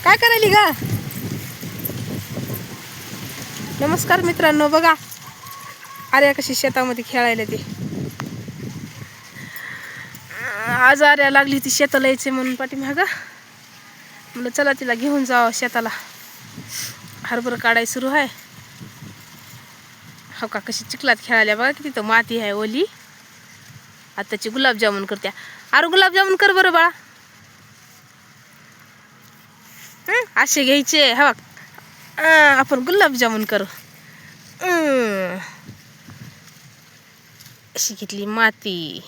काय करायली ग? नमस्कार मित्रांनो, बघा आर्या कशी शेतामध्ये खेळायला ती. आज आर्या लागली ती शेताला यायचे म्हणून पाठीमागं. म्हणलं चला तिला घेऊन जावं शेताला. हरभरा काढाय सुरू आहे. हो का, कशी चिखलात खेळायला बघा, किती तर माती आहे ओली. आताची गुलाबजामुन करत्या. अरे गुलाबजामुन कर बरं बाळा. असे घ्यायचे हा बघ. आपण गुलाबजामुन करू. अशी घेतली माती.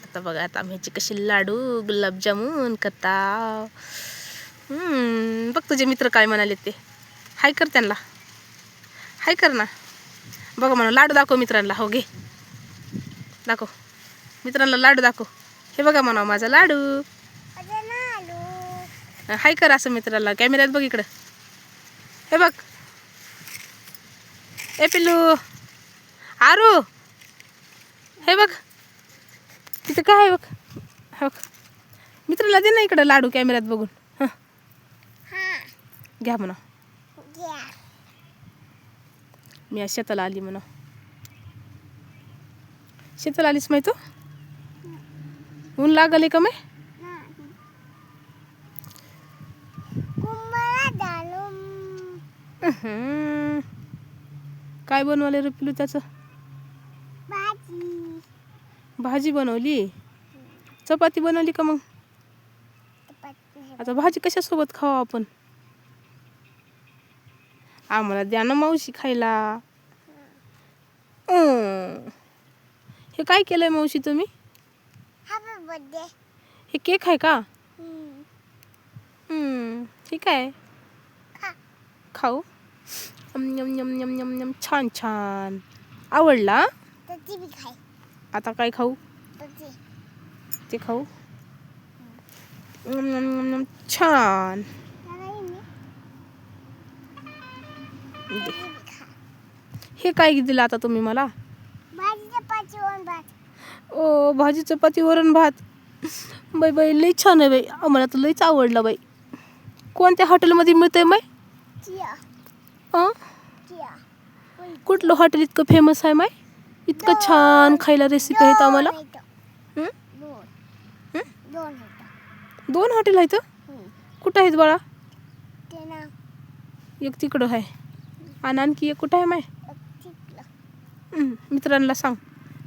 आता बघा, आता आम्ही कशी लाडू गुलाबजामुन करता. बघ तुझे मित्र काय म्हणाले ते. हाय कर त्यांना, हाय कर ना. बघा म्हणा, लाडू दाखव मित्रांना. हो घे, दाखव मित्रांना लाडू दाखव. हे बघा म्हणा माझा लाडू. हाय कर असं मित्राला. कॅमेऱ्यात बघ इकडं. हे बघ, ए पिल्लू, आरू, हे बघ तिथं काय आहे बघ. हो, मित्राला दे ना इकडं लाडू कॅमेऱ्यात बघून. घ्या म्हणा. मी आज शेताला आली म्हणा. शेताला आलीस माहिती? ऊन लागले का मै? काय बनवले रे पिलू त्याचं? भाजी बनवली. चपाती बनवली का मग? आता भाजी कशासोबत खाऊ आपण? आम्हाला द्या ना मावशी खायला. हे काय केलंय मावशी तुम्ही? हे केक आहे का? ठीक आहे, खाऊ. Yum yum yum yum yum. छान छान, आवडला. आता काय खाऊ? ते खाऊ. छान. हे काय दिलं आता तुम्ही मला? ओ, भाजी चपाती वरण भात. बाई बाई, लई छान आहे बाई. आम्हाला तर लईच आवडलं बाई. कोणत्या हॉटेलमध्ये मिळतंय माय? कुठलं हॉटेल इतकं फेमस आहे माय? इतकं छान खायला रेसिपी आहेत आम्हाला. 2 हॉटेल आहेत. कुठं आहेत बाळा? एक तिकडं आहे आणि आणखी एक कुठं आहे माय? मित्रांना सांग.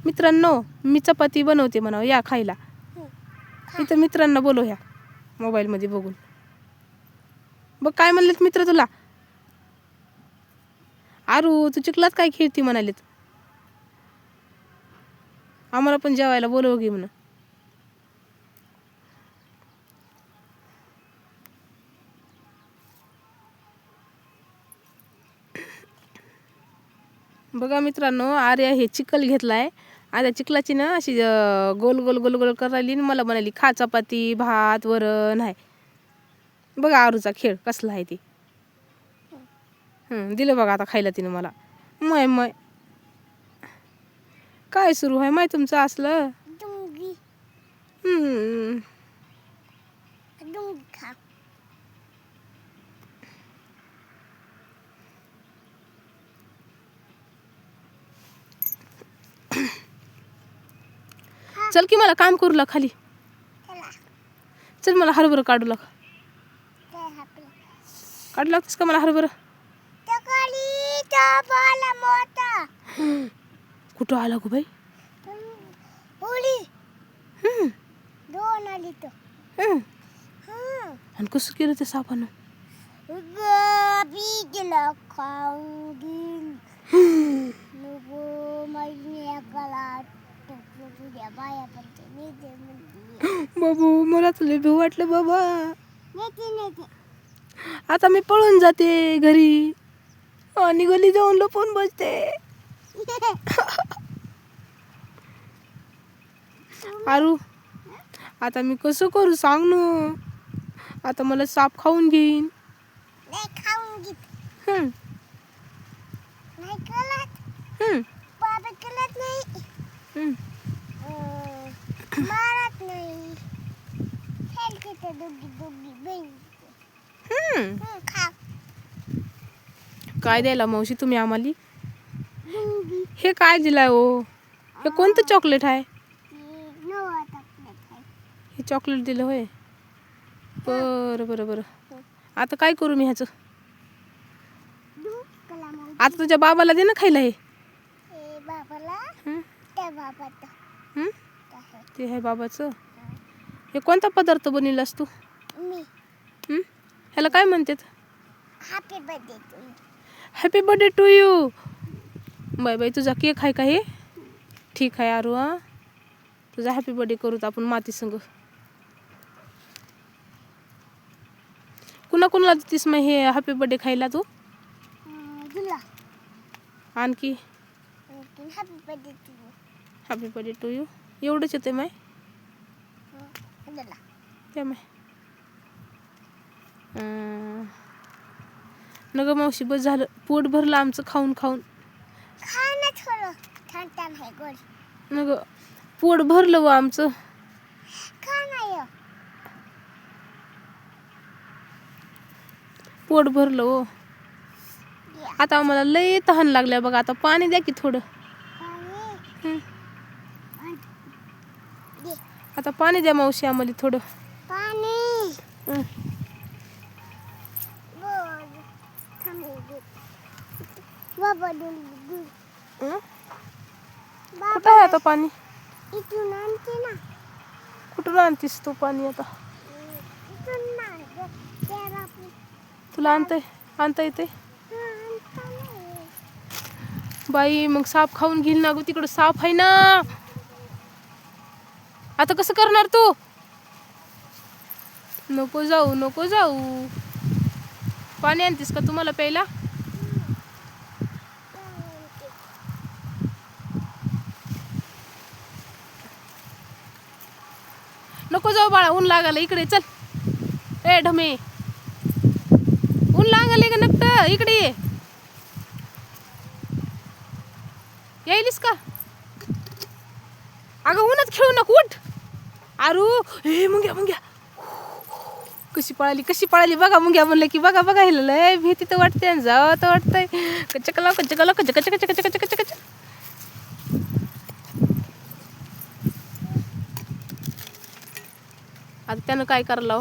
मित्रांनो, मी चपाती बनवते म्हणा, या खायला. इथं मित्रांना बोलव ह्या मोबाईलमध्ये बघून. बघ काय म्हणलेत मित्र तुला. आरू, तू चिखलात काय खेळती म्हणालेत. आम्हाला पण जेवायला बोलव घे म्हणा. बघा मित्रांनो, आर्या हे चिखल घेतलाय. आता चिखलाची ना अशी गोल गोल गोल गोल करायली. मला म्हणाली खा चपाती भात वरण आहे. बघा आरूचा खेळ कसला आहे ती. दिलं बघा आता खायला तिनं मला. मय मय, काय सुरू आहे माय तुमचं असलं? चल की मला काम करू लाग खाली. चल मला हरभरा काढू लाग. काढू लागतेस का मला हरभरा? कुठं आला गो बाई? आणि कसं केलं ते सापानं? बाबू, मला तुला भीव वाटलं बाबा. आता मी पळून जाते घरी आणि गली जाऊन लपून बसते. आरू, आता मी कसं करू सांग ना. आता मला साप खाऊन घेईन. हम्म. खा. काय द्यायला मावशी तुम्ही आम्हाला? हे काय दिलाय हो? हे कोणतं चॉकलेट आहे? नवा चॉकलेट आहे. हे चॉकलेट दिलं होय. बरं बरं बरं. आता काय करू मी ह्याचं? आता तुझ्या बाबाला दे ना खायला हे. बाबाला हं? त्या बाबाचं हं? आहे. ते आहे बाबाचं. हे कोणता पदार्थ बनवलास तू? मी हं? ह्याला काय म्हणतात? Happy birthday to you. Happy birthday to you. Bye bye. तुझा केक आहे का हे? ठीक आहे आरू. हा तुझा हॅपी बर्थडे करूत आपण माती संग. कुणा कुणाला देतीस मग हे हॅपी बर्थडे खायला तू? तुला आणखी happy birthday to you. Happy birthday to you एवढंच येते माय. तुला त्या माय न ग मावशी बस झालं. पोट भरलं आमचं खाऊन खाऊन. खा ना थोडं. छान छान आहे गोड. न ग पोट भरलं व आमचं. खा ना ये. पोट भरलं हो. आता आम्हाला लय तहान लागल्या बघा. आता पाणी द्या की थोडं. हं. आता पाणी द्या मावशी आम्हाला थोडं. पाणी. हं. बाबा हं? कुठं आहे आता पाणी? इथून आणते ना. कुठून आणतीस तू पाणी आता? इथून ना. तुला आणता येते? बाई मग साप खाऊन घेईल ना गं. तिकडं साप आहे ना. आता कसं करणार तू? नको जाऊ नको जाऊ. पाणी आणतीस का तुम्हाला प्यायला? नको जाऊ बाळा. ऊन लागायला. इकडे चल. ए ढमे ऊन लागायला का नक्ट. इकडे ये. यायलीस का? अगं ऊनच खेळू नको. उठ आरू. हे मुंग्या मुंग्या कशी पळाली बघा. मुंग्या म्हणलं की बघा बघा. हिला लय भीती तर वाटते आणि जावं तर वाटतंय. कचकला कचकला कच कच कच कच कच कच. आता त्यानं काय करायला?